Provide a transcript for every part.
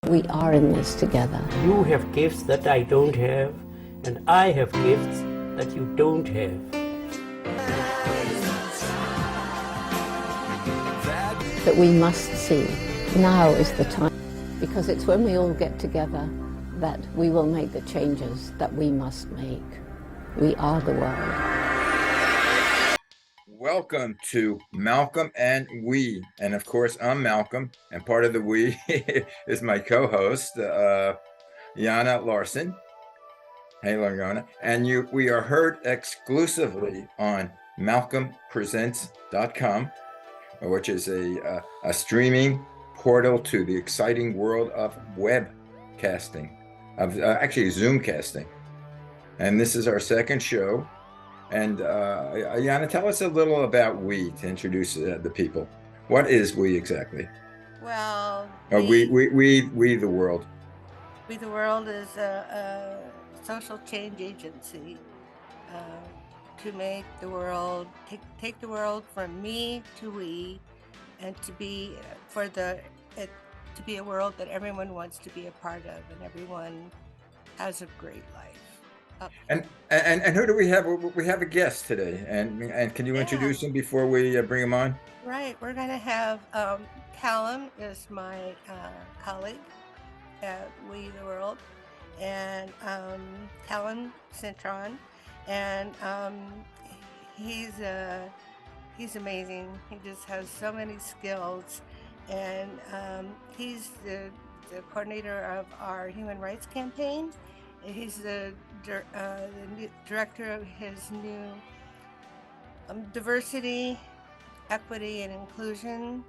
We are in this together. You have gifts that I don't have, and I have gifts that you don't have. That we must see. Now is the time, because it's when we all get together that we will make the changes that we must make. We are the world. Welcome to Malcolm and We. And of course, I'm Malcolm, and part of the We is my co-host, Jana Larson. Hey, Lorgana. And we are heard exclusively on malcolmpresents.com, which is a streaming portal to the exciting world of webcasting, actually Zoomcasting. And this is our second show. And Jana, tell us a little about We to introduce the people. What is We exactly? Well, We the world. We the World is a social change agency to make the world, take the world from me to we, and to be to be a world that everyone wants to be a part of, and everyone has a great life. And who do we have? We have a guest today, and can you introduce him before we bring him on? Right, we're going to have Callum is my colleague at We the World, and Callum Cintron, and he's amazing. He just has so many skills, and he's the coordinator of our human rights campaign. He's the director of his new diversity, equity, and inclusion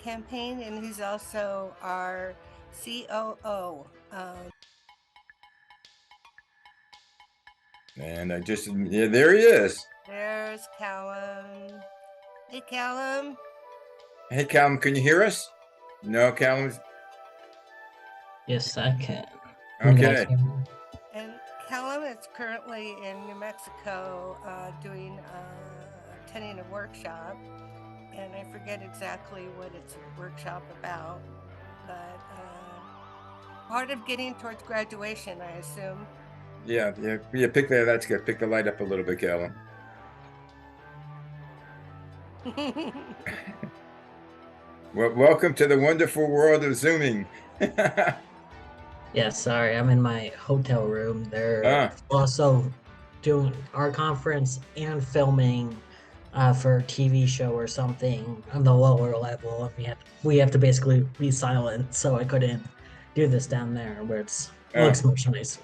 campaign, and he's also our COO. And there he is. There's Callum. Hey, Callum. Hey, Callum, can you hear us? No, Callum. Yes, I can. Okay. And Callum is currently in New Mexico attending a workshop, and I forget exactly what it's a workshop about, but part of getting towards graduation, I assume. Yeah. Pick that. That's good. Pick the light up a little bit, Callum. Well, welcome to the wonderful world of Zooming. Yeah, sorry, I'm in my hotel room. They're also doing our conference and filming for a TV show or something on the lower level. We have to basically be silent, so I couldn't do this down there where it looks much nicer.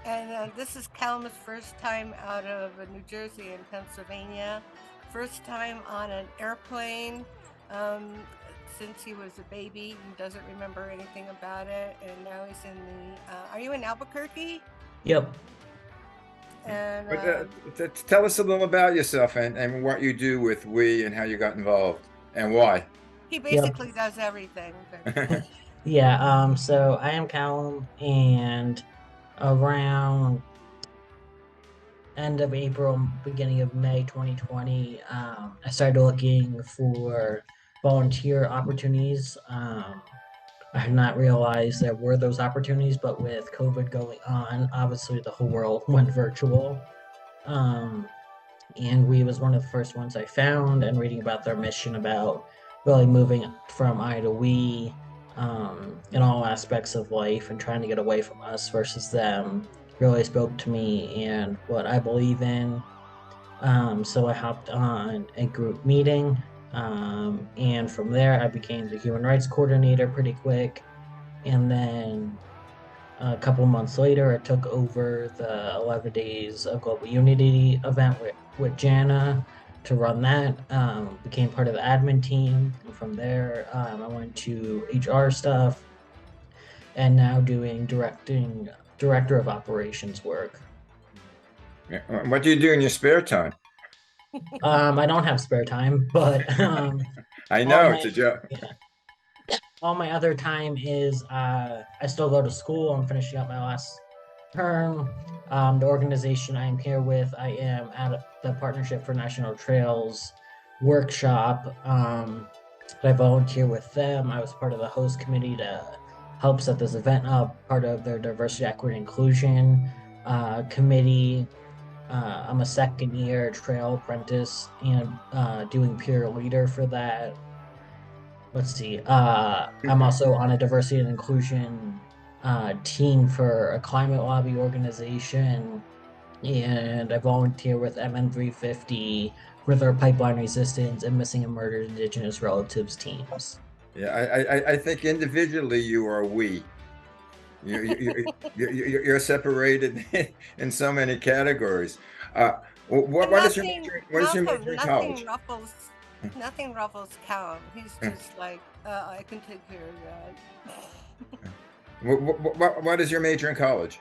And this is Callum's first time out of New Jersey and Pennsylvania. First time on an airplane since he was a baby. He doesn't remember anything about it. And now he's in are you in Albuquerque? Yep. And tell us a little about yourself and what you do with We and how you got involved and why. He basically does everything. Yeah, so I am Callum, and around end of April, beginning of May 2020, I started looking for volunteer opportunities. I had not realized there were those opportunities, but with COVID going on, obviously the whole world went virtual. And We was one of the first ones I found, and reading about their mission about really moving from I to we in all aspects of life and trying to get away from us versus them really spoke to me and what I believe in. So I hopped on a group meeting, and from there I became the human rights coordinator pretty quick. And then a couple months later, I took over the 11 Days of Global Unity event with Jana to run that. Became part of the admin team. And from there, I went to HR stuff, and now doing director of operations work. What do you do in your spare time? I don't have spare time, but I know it's a joke. Yeah. All my other time is I still go to school. I'm finishing up my last term. The organization I am here with, I am at the Partnership for National Trails workshop. I volunteer with them. I was part of the host committee to help set this event up, part of their diversity, equity, inclusion committee. I'm a second year trail apprentice and doing peer leader for that. Let's see. I'm also on a diversity and inclusion team for a climate lobby organization, and I volunteer with MN350 for their pipeline resistance and missing and murdered Indigenous relatives teams. Yeah, I think individually you are we. You're separated in so many categories. And What is your nothing, what is your Malcolm, major in college? nothing ruffles Callum. He's just like, I can take care of that. What is your major in college?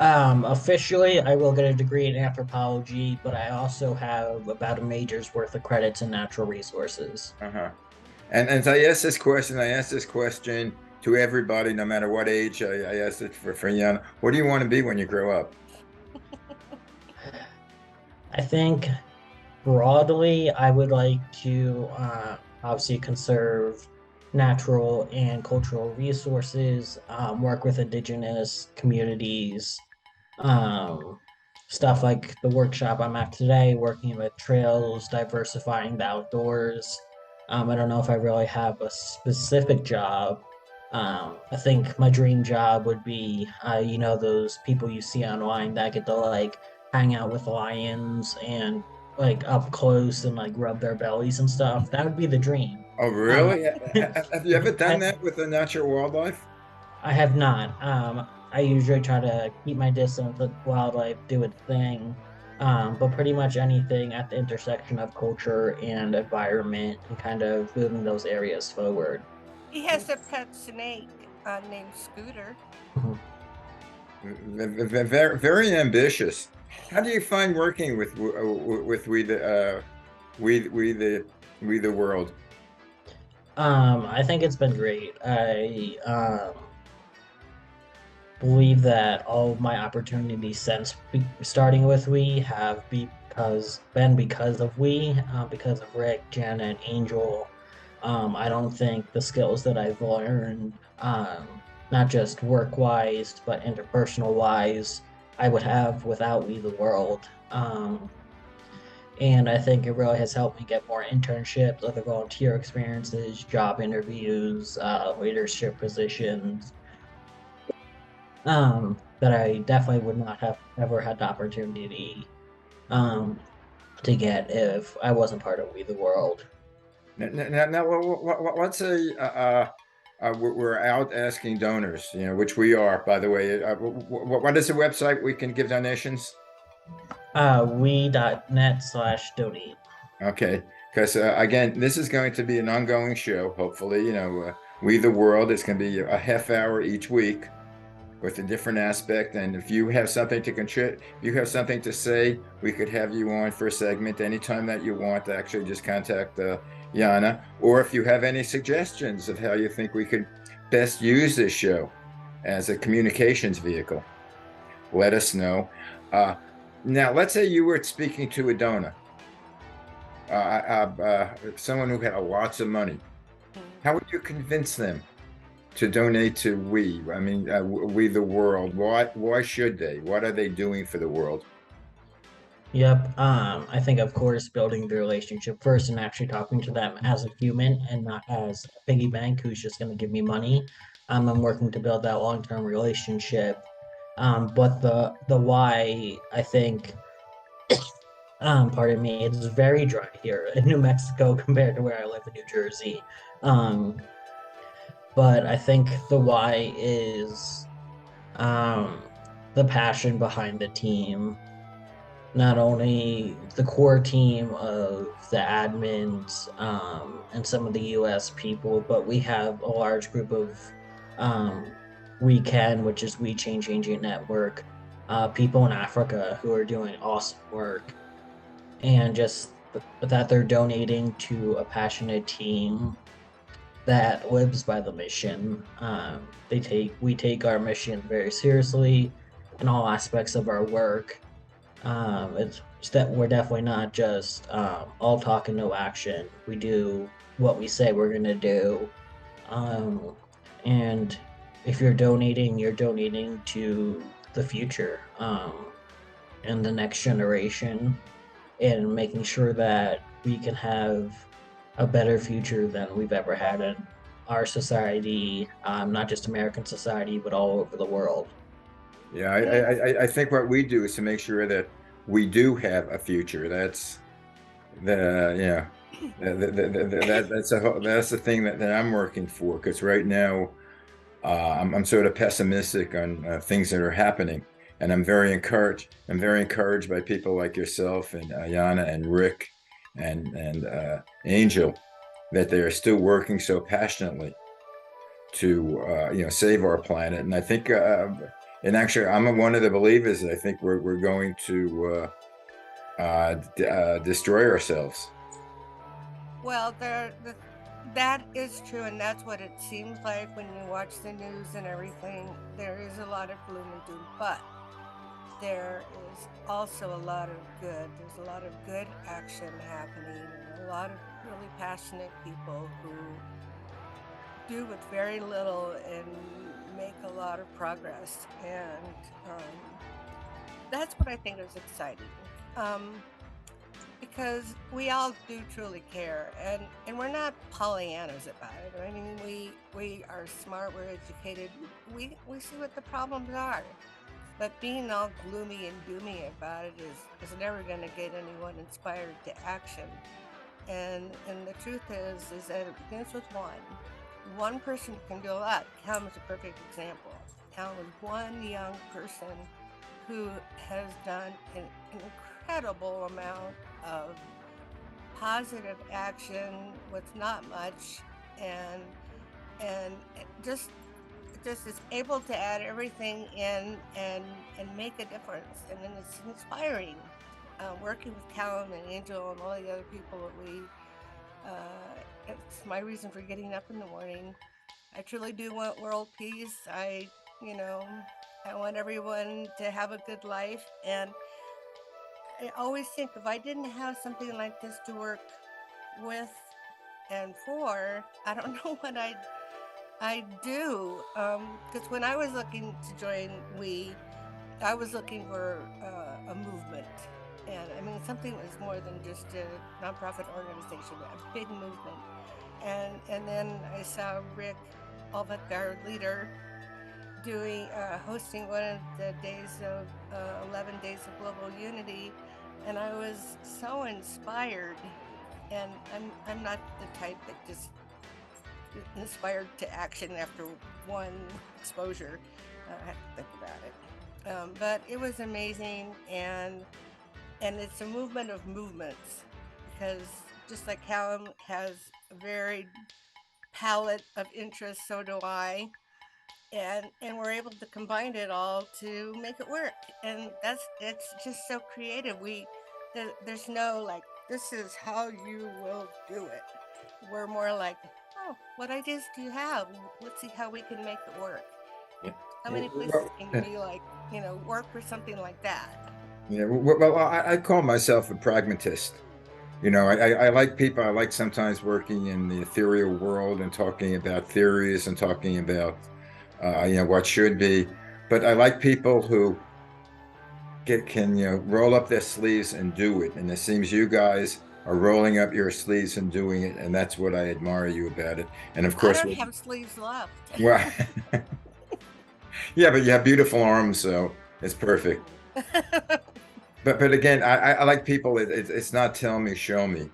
Officially, I will get a degree in anthropology, but I also have about a major's worth of credits in natural resources. Uh-huh. And I asked this question to everybody, no matter what age. I asked it for young. What do you want to be when you grow up? I think broadly, I would like to obviously conserve natural and cultural resources, work with indigenous communities, um, stuff like the workshop I'm at today, working with trails, diversifying the outdoors. I don't know if I really have a specific job. I think my dream job would be, those people you see online that get to like hang out with lions and like up close and like rub their bellies and stuff. That would be the dream. Oh, Um, really? Have you ever done I, that with the natural wildlife? I have not. I usually try to keep my distance, let wildlife do its thing. But pretty much anything at the intersection of culture and environment and kind of moving those areas forward. He has a pet snake named Scooter. Mhm. Very, very ambitious. How do you find working with we the world? I think it's been great. I believe that all of my opportunities since starting with We have because of We, because of Rick, Jenna, and Angel. I don't think the skills that I've learned, not just work wise, but interpersonal wise, I would have without We the World. And I think it really has helped me get more internships, other volunteer experiences, job interviews, leadership positions, that I definitely would not have ever had the opportunity um, to get if I wasn't part of We the World. Now, let's say we're out asking donors, which we are, by the way. What is the website we can give donations? We.net/donate. Okay, because again, this is going to be an ongoing show. Hopefully, We the World is going to be a half hour each week with a different aspect. And if you have something to contribute, if you have something to say, we could have you on for a segment anytime that you want. Actually, just contact Yana. Or if you have any suggestions of how you think we could best use this show as a communications vehicle, let us know. Now, let's say you were speaking to a donor, someone who had lots of money. How would you convince them to donate to We? I mean, We the World. Why should they? What are they doing for the world? Yep. I think, of course, building the relationship first and actually talking to them as a human and not as a piggy bank who's just going to give me money. I'm working to build that long-term relationship. But the why, I think, pardon me, it's very dry here in New Mexico compared to where I live in New Jersey. Um, but I think the why is um, the passion behind the team. Not only the core team of the admins and some of the US people, but we have a large group of which is We Change Agent Network, people in Africa who are doing awesome work, and just that they're donating to a passionate team that lives by the mission. We take our mission very seriously in all aspects of our work. It's that we're definitely not just all talk and no action. We do what we say we're gonna do, um, And if you're donating to the future, and the next generation, and making sure that we can have a better future than we've ever had in our society, not just American society, but all over the world. Yeah, I think what we do is to make sure that we do have a future. That's the yeah. That's the thing that I'm working for, because right now I'm sort of pessimistic on things that are happening, and I'm very encouraged. I'm very encouraged by people like yourself and Ayana and Rick and Angel, that they are still working so passionately to save our planet. And I think, and actually, I'm one of the believers that I think we're going to destroy ourselves. Well, that is true, and that's what it seems like when you watch the news and everything. There is a lot of gloom and doom, but there is also a lot of good. There's a lot of good action happening, and a lot of really passionate people who do with very little and make a lot of progress. And that's what I think is exciting. Um, because we all do truly care, and we're not Pollyannas about it. I mean, we are smart, we're educated, we see what the problems are, but being all gloomy and doomy about it is never going to get anyone inspired to action. And the truth is that it begins with one person can do a lot. Callum is a perfect example. Callum is one young person who has done an incredible amount of positive action with not much, and and just is able to add everything in and make a difference, and then it's inspiring. Working with Callum and Angel and all the other people that it's my reason for getting up in the morning. I truly do want world peace. You know, I want everyone to have a good life, and I always think if I didn't have something like this to work with and for, I don't know what I do. Because when I was looking to join I was looking for a movement, and I mean something that was more than just a nonprofit organization, a big movement. And then I saw Rick Ulvik, our leader, hosting one of the days of 11 days of global unity, and I was so inspired. And I'm not the type that just inspired to action after one exposure. I have to think about it. But it was amazing, and it's a movement of movements, because just like Callum has a varied palette of interests, so do I, and we're able to combine it all to make it work. And it's just so creative. There's no like, this is how you will do it. We're more like, oh, what ideas do you have? Let's see how we can make it work. Yeah. How Yeah, many places can you be like, work for something like that? well, I call myself a pragmatist. I like people. I like sometimes working in the ethereal world and talking about theories and talking about, what should be. But I like people who can, roll up their sleeves and do it. And it seems you guys are rolling up your sleeves and doing it, and that's what I admire you about it. And of I course, don't have sleeves left. well, yeah, but you have beautiful arms, so it's perfect. But again, I like people. It's not tell me, show me.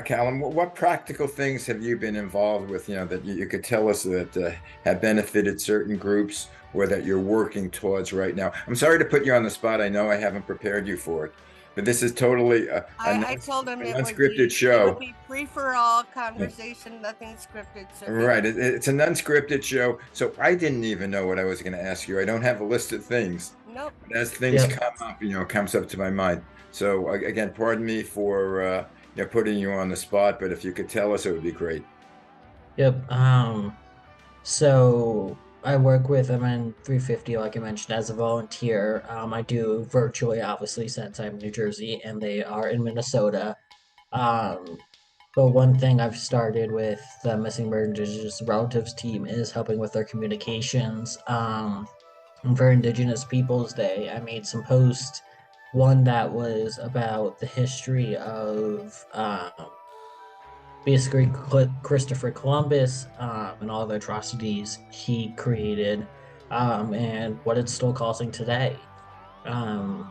Callum? What practical things have you been involved with? That you could tell us that have benefited certain groups, or that you're working towards right now. I'm sorry to put you on the spot. I know I haven't prepared you for it, but this is totally I told him an it would unscripted be show. free for all conversation, nothing scripted. So Right. It's an unscripted show. So I didn't even know what I was going to ask you. I don't have a list of things. nope. But as things Yep. come up, comes up to my mind. So again, pardon me for putting you on the spot, but if you could tell us, it would be great. Yep. So I work with them in 350, like I mentioned, as a volunteer. I do virtually, obviously, since I'm in New Jersey and they are in Minnesota. Um, But one thing I've started with the Missing Bird Indigenous Relatives team is helping with their communications. For Indigenous Peoples Day, I made some posts. One that was about the history of basically Christopher Columbus and all the atrocities he created, and what it's still causing today. Um,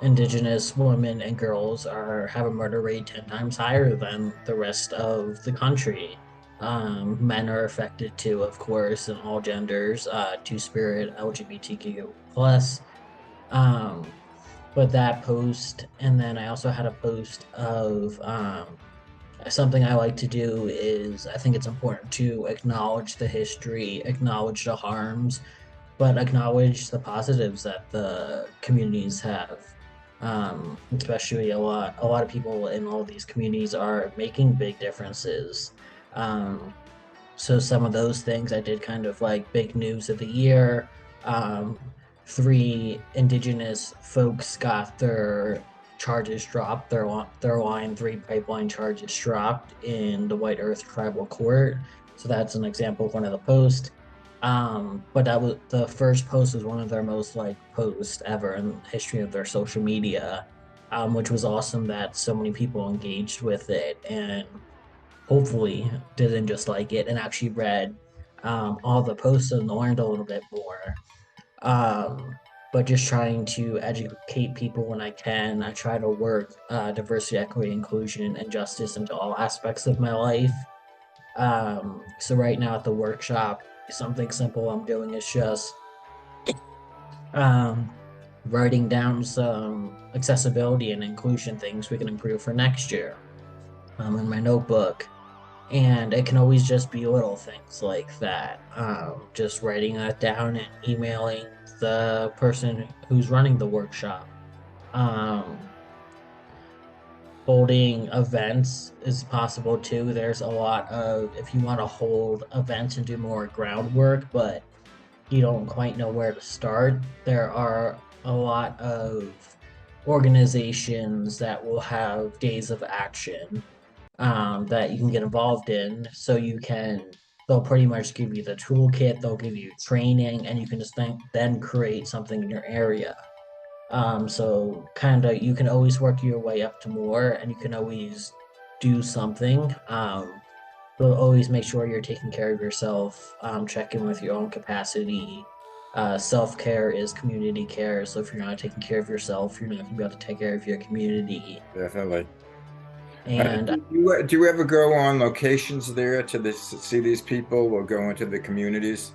Indigenous women and girls are have a murder rate 10 times higher than the rest of the country. Men are affected too, of course, in all genders, two-spirit, LGBTQ plus. Um, but that post, and then I also had a post of something I like to do is I think it's important to acknowledge the history, acknowledge the harms, but acknowledge the positives that the communities have. Especially a lot of people in all these communities are making big differences. Um, so some of those things I did kind of like big news of the year. Um, Three indigenous folks got their charges dropped, their line three pipeline charges dropped in the White Earth Tribal Court. So that's an example of one of the posts. But that was the first post was one of their most liked posts ever in the history of their social media, which was awesome that so many people engaged with it and hopefully didn't just like it and actually read all the posts and learned a little bit more. But just trying to educate people when I can. I try to work diversity, equity, inclusion, and justice into all aspects of my life. So right now at the workshop, something simple I'm doing is just um, writing down some accessibility and inclusion things we can improve for next year in my notebook. And it can always just be little things like that. Just writing that down and emailing the person who's running the workshop. Um, Holding events is possible too. There's a lot of, if you want to hold events and do more groundwork, but you don't quite know where to start, there are a lot of organizations that will have days of action that you can get involved in. So they'll pretty much give you the toolkit, they'll give you training, and you can just then create something in your area. So kind of you can always work your way up to more, and you can always do something. But always make sure you're taking care of yourself. Check in with your own capacity. Self care is community care. So if you're not taking care of yourself, you're not going to be able to take care of your community. Definitely. And Do you ever go on locations there to see these people or go into the communities?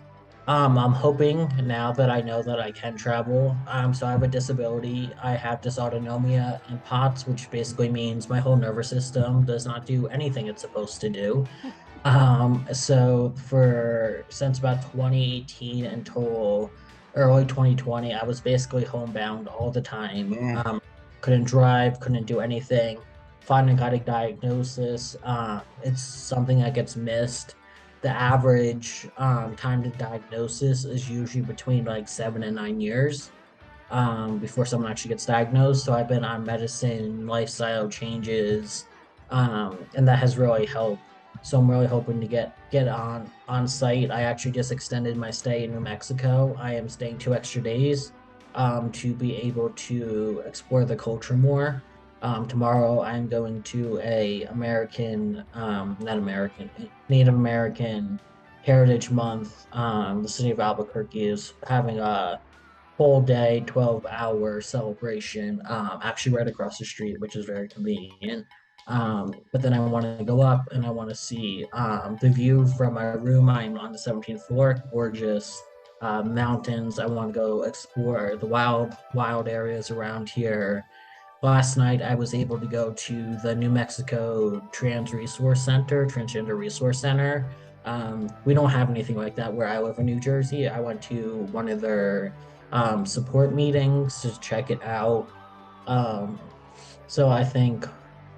I'm hoping now that I know that I can travel. So I have a disability. I have dysautonomia and POTS, which basically means my whole nervous system does not do anything it's supposed to do. So for since about 2018 until early 2020, I was basically homebound all the time. Mm. Couldn't drive, couldn't do anything. Finally got a diagnosis. It's something that gets missed. The average time to diagnosis is usually between like 7 and 9 years before someone actually gets diagnosed. So I've been on medicine, lifestyle changes, and that has really helped. So I'm really hoping to get on site. I actually just extended my stay in New Mexico. I am staying 2 extra days to be able to explore the culture more. Tomorrow I'm going to a not American, Native American Heritage Month. The city of Albuquerque is having a whole day, 12-hour celebration, actually right across the street, which is very convenient. But then I want to go up and I want to see the view from my room. I'm on the 17th floor, gorgeous mountains. I want to go explore the wild areas around here. Last night, I was able to go to the New Mexico Transgender Resource Center. We don't have anything like that where I live in New Jersey. I went to one of their support meetings to check it out. Um, so I think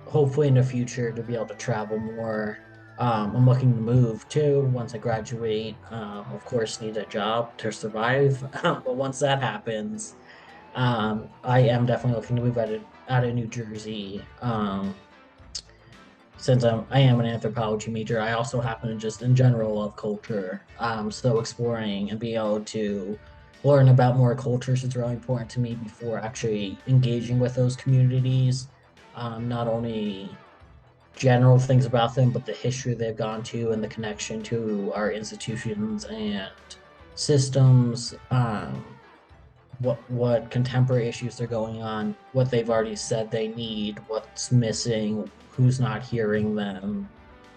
hopefully in the future to be able to travel more. I'm looking to move too once I graduate. Of course, need a job to survive. But once that happens, I am definitely looking to move out of New Jersey. since I am an anthropology major, I also happen to just in general love culture. So exploring and being able to learn about more cultures is really important to me before actually engaging with those communities. Not only general things about them, but the history they've gone to and the connection to our institutions and systems. What contemporary issues are going on, what they've already said they need, what's missing, who's not hearing them,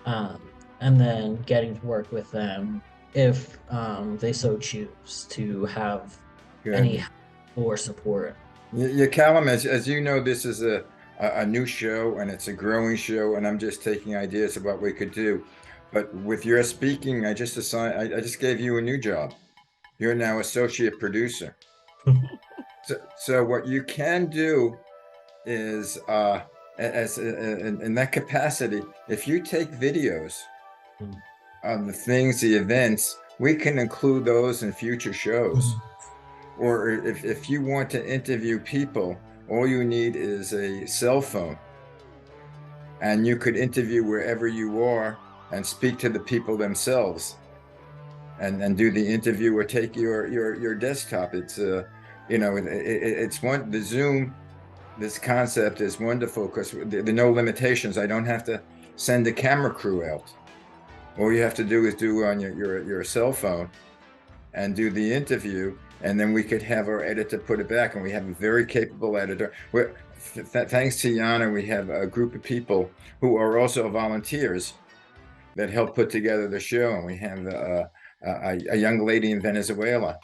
and then getting to work with them if they so choose to have any Good. help or support. Yeah, Callum, as you know, this is a new show and it's a growing show, and I'm just taking ideas of what we could do. But with your speaking, I just gave you a new job. You're now associate producer. So what you can do is, in that capacity, if you take videos of the things, the events, we can include those in future shows. Or if you want to interview people, all you need is a cell phone, and you could interview wherever you are and speak to the people themselves, and do the interview, or take your desktop. It's it's one the Zoom. This concept is wonderful because the no limitations. I don't have to send a camera crew out. All you have to do is do on your cell phone and do the interview, and then we could have our editor put it back, and we have a very capable editor. Thanks to Yana, we have a group of people who are also volunteers that help put together the show, and we have a young lady in Venezuela,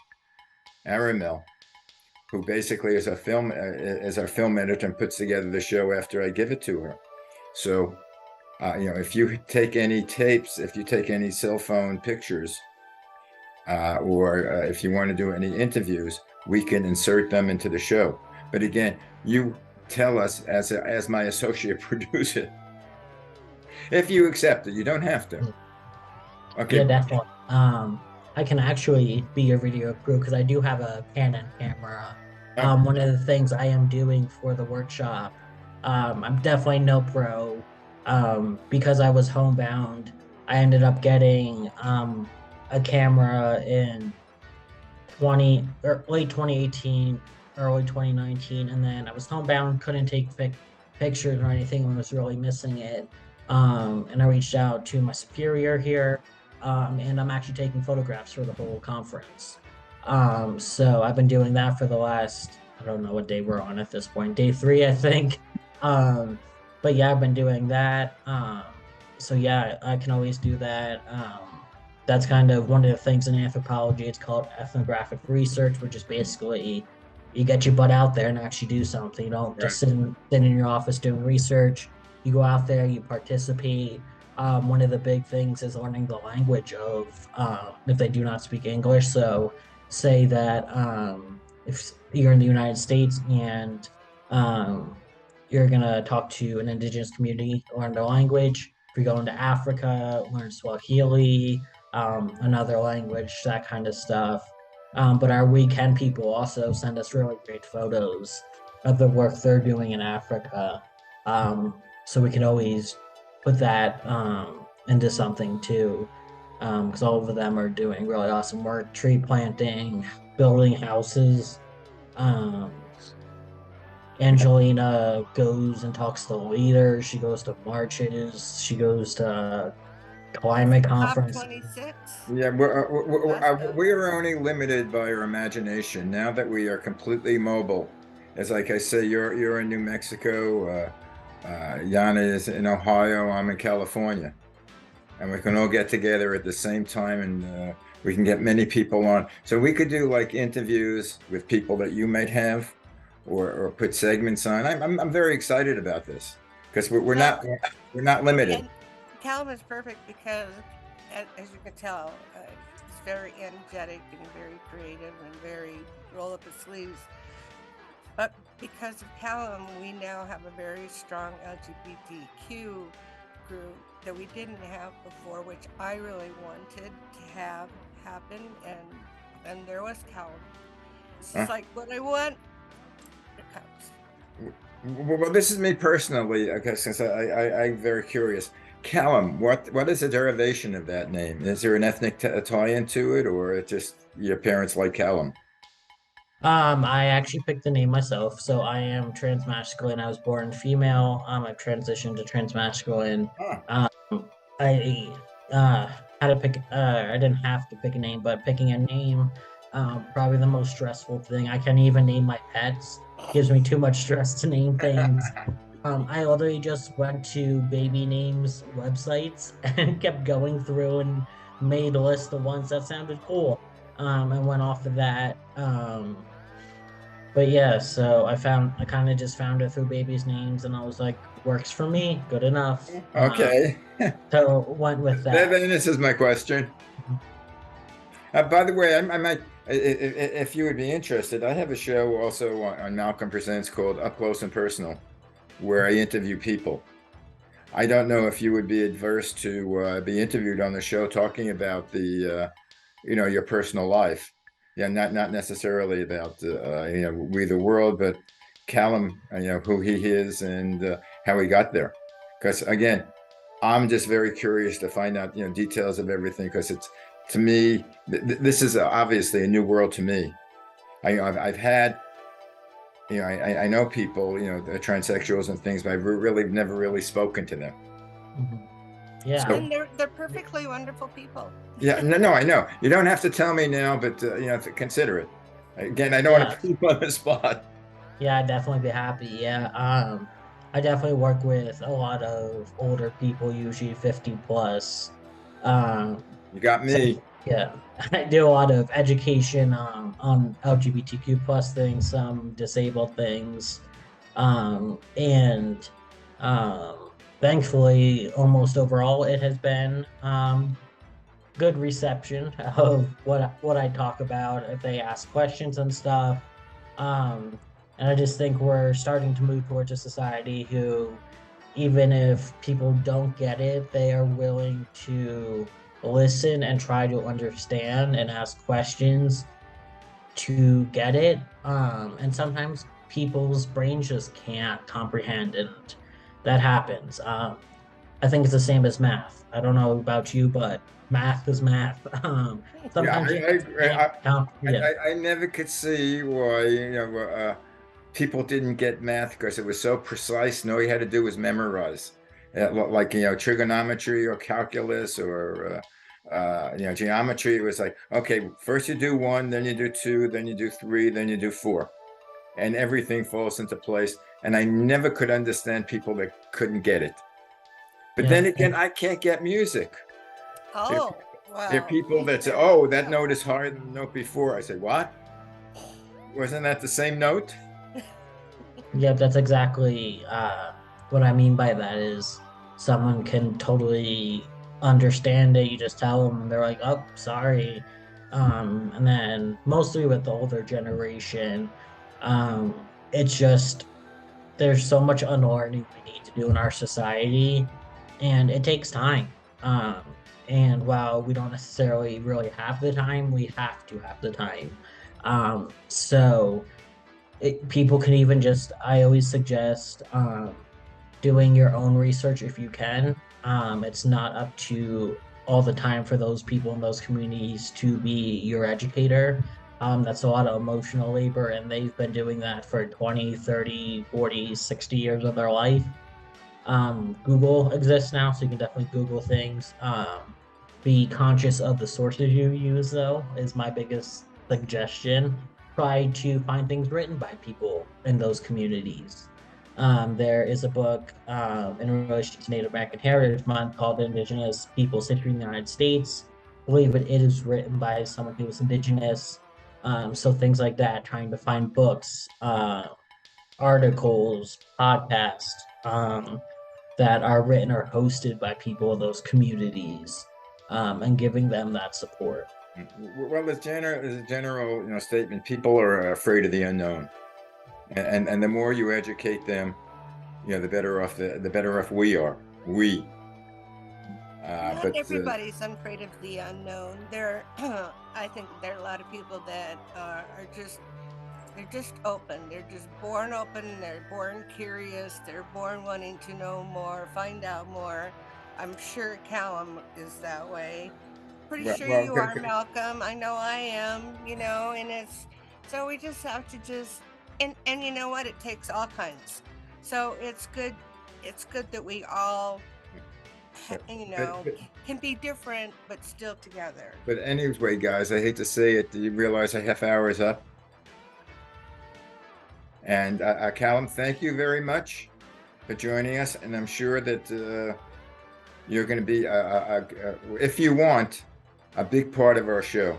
Aramel, who basically is our film editor and puts together the show after I give it to her. So, if you take any tapes, if you take any cell phone pictures, or if you want to do any interviews, we can insert them into the show. But again, you tell us as my associate producer if you accept it. You don't have to. Yeah, Okay. definitely. I can actually be your video crew because I do have a Canon camera. One of the things I am doing for the workshop, I'm definitely no pro. Because I was homebound, I ended up getting a camera in 20 or late 2018, early 2019, and then I was homebound, couldn't take pictures or anything, and was really missing it. And I reached out to my superior here, and I'm actually taking photographs for the whole conference. So I've been doing that for the last, I don't know what day we're on at this point, day 3, I think. Um, but yeah, I've been doing that. So yeah, I can always do that. That's kind of one of the things in anthropology. It's called ethnographic research, which is basically you get your butt out there and actually do something. You don't Right. just sit in your office doing research. You go out there, you participate. One of the big things is learning the language of if they do not speak English. So say that if you're in the United States and um, you're gonna talk to an indigenous community, learn the language. If you're going to Africa, learn Swahili, another language, that kind of stuff. But our weekend people also send us really great photos of the work they're doing in Africa. So we can always put that into something too, because all of them are doing really awesome work, tree planting, building houses. Um, Angelina goes and talks to leaders. She goes to marches. She goes to climate conferences. COP26. Yeah, Awesome. we are only limited by our imagination. Now that we are completely mobile, as like I say, you're in New Mexico, Yana is in Ohio, I'm in California, and we can all get together at the same time, and we can get many people on. So we could do like interviews with people that you might have, or put segments on. I'm very excited about this because Well, we're not limited. and Callum is perfect because, as you can tell, he's very energetic and very creative and very roll up his sleeves. But because of Callum, we now have a very strong LGBTQ group that we didn't have before, which I really wanted to have happen, and there was Callum. It's just Huh? like what I want, it comes. Well, this is me personally, okay, since I'm very curious. Callum, what is the derivation of that name? Is there an ethnic tie into it, or it just your parents like Callum? I actually picked the name myself, so I am transmasculine. I was born female. I've transitioned to transmasculine. Huh. Um, I uh had to pick. I didn't have to pick a name, but picking a name, probably the most stressful thing. I can't even name my pets. Gives me too much stress to name things. I literally just went to baby names websites and kept going through and made a list of ones that sounded cool. And went off of that. But yeah, so I kind of just found it through babies' names, and I was like, works for me, good enough. Okay. So went with Then that. this is my question. By the way, I might, if you would be interested, I have a show also on Malcolm Presents called Up Close and Personal, where I interview people. I don't know if you would be adverse to be interviewed on the show talking about your personal life. Yeah, not necessarily about we the world, but Callum, who he is and how he got there. Because again, I'm just very curious to find out details of everything because it's to me this is obviously a new world to me. I've had I know people they're transsexuals and things, but I've really never really spoken to them. Mhm. Yeah, So And they're perfectly wonderful people. yeah, no, I know. You don't have to tell me now, but consider it. Again, I don't want to yeah, put you on the spot. yeah, I'd definitely be happy. Yeah, I definitely work with a lot of older people, usually 50 plus. Um, You got so me. yeah, I do a lot of education on LGBTQ plus things, some disabled things, and thankfully, almost overall, it has been good reception of what I talk about if they ask questions and stuff. Um, and I just think we're starting to move towards a society who, even if people don't get it, they are willing to listen and try to understand and ask questions to get it. And sometimes people's brains just can't comprehend, and that happens. I think it's the same as math. I don't know about you, but math is math. Yeah, Sometimes you just can't count. Yeah. I never could see why people didn't get math because it was so precise. And all you had to do was memorize, like trigonometry or calculus or geometry. It was like, okay, first you do one, then you do two, then you do three, then you do four, and everything falls into place. And I never could understand people that couldn't get it. But Yeah. then again, I can't get music. There, Oh, there are well, people that say, there "Oh, that you note is higher than the note before." I say, "What? Wasn't that the same note?" Yeah, that's exactly what I mean by that is someone can totally understand it. You just tell them, and they're like, "Oh, sorry." And then mostly with the older generation, it's just there's so much unlearning we need to do in our society, and it takes time. And while we don't necessarily really have the time, we have to have the time. So people can even just, I always suggest doing your own research if you can. It's not up to all the time for those people in those communities to be your educator. That's a lot of emotional labor, and they've been doing that for 20, 30, 40, 60 years of their life. Google exists now, so you can definitely Google things. Be conscious of the sources you use, though, is my biggest suggestion. Try to find things written by people in those communities. There is a book in relation to Native American Heritage Month called Indigenous Peoples History in the United States. I believe it is written by someone who was indigenous. So things like that, trying to find books, articles, podcasts, that are written or hosted by people in those communities, and giving them that support. Well, as a general statement, people are afraid of the unknown, and the more you educate them, the better off we are. We, not but everybody's afraid of the unknown. There, I think there are a lot of people that are just they're just open. They're just born open. They're born curious. They're born wanting to know more, find out more. I'm sure Callum is that way. Pretty Well, sure well, you are, Malcolm. I know I am, and it's so we just have to just and you know what? It takes all kinds. So it's good that we all but, you but, know but can be different but still together. but anyway, guys, I hate to say it. Do you realize a half hour is up? And Callum, thank you very much for joining us. And I'm sure that you're going to be, if you want, a big part of our show.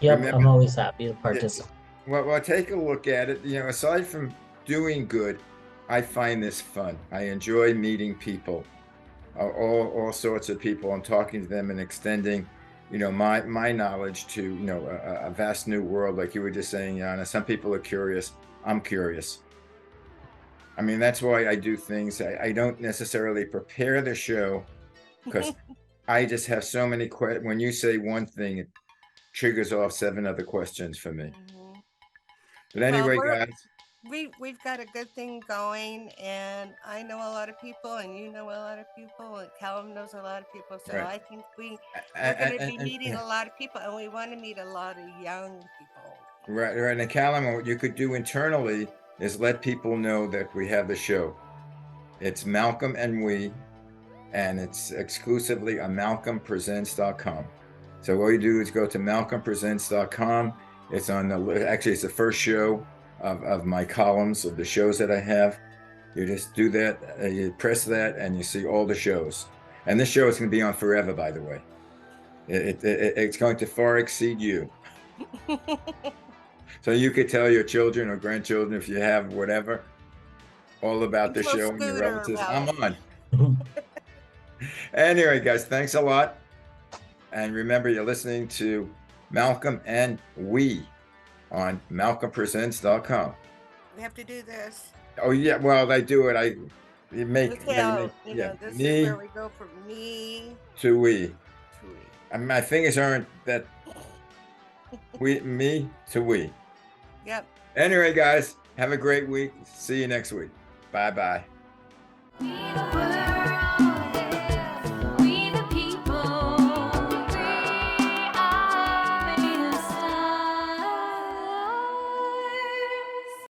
Yep, Remember, I'm always happy to yeah, participate. well, take a look at it. Aside from doing good, I find this fun. I enjoy meeting people, all sorts of people, and talking to them and extending, my knowledge to, a vast new world, like you were just saying, Yana. Some people are curious. I'm curious. I mean, that's why I do things. I don't necessarily prepare the show because I just have so many questions. When you say one thing, it triggers off 7 other questions for me. Mhm. But Well, anyway, guys, we've got a good thing going, and I know a lot of people, and you know a lot of people, and Callum knows a lot of people. So right. I think we're going to be And, meeting a lot of people, and we want to meet a lot of young people. right. And Callum, what you could do internally is let people know that we have the show. It's Malcolm and We, and it's exclusively on malcolmpresents.com. So all you do is go to malcolmpresents.com. It's on actually, it's the first show of my columns of the shows that I have. You just do that, you press that, and you see all the shows. And this show is going to be on forever, by the way. It's going to far exceed you. So you could tell your children or grandchildren, if you have whatever, all about the Tell show and your Scooter relatives. about I'm it. on. Anyway, guys, thanks a lot. And remember, you're listening to Malcolm and We on malcolmpresents.com. We have to do this. Oh, yeah. Well, they do it. You make, Let's say, yeah, this is me where we go from me to we. to we. And my fingers aren't that me to we. Yep. Anyway, guys, have a great week. See you next week. Bye bye. We the world.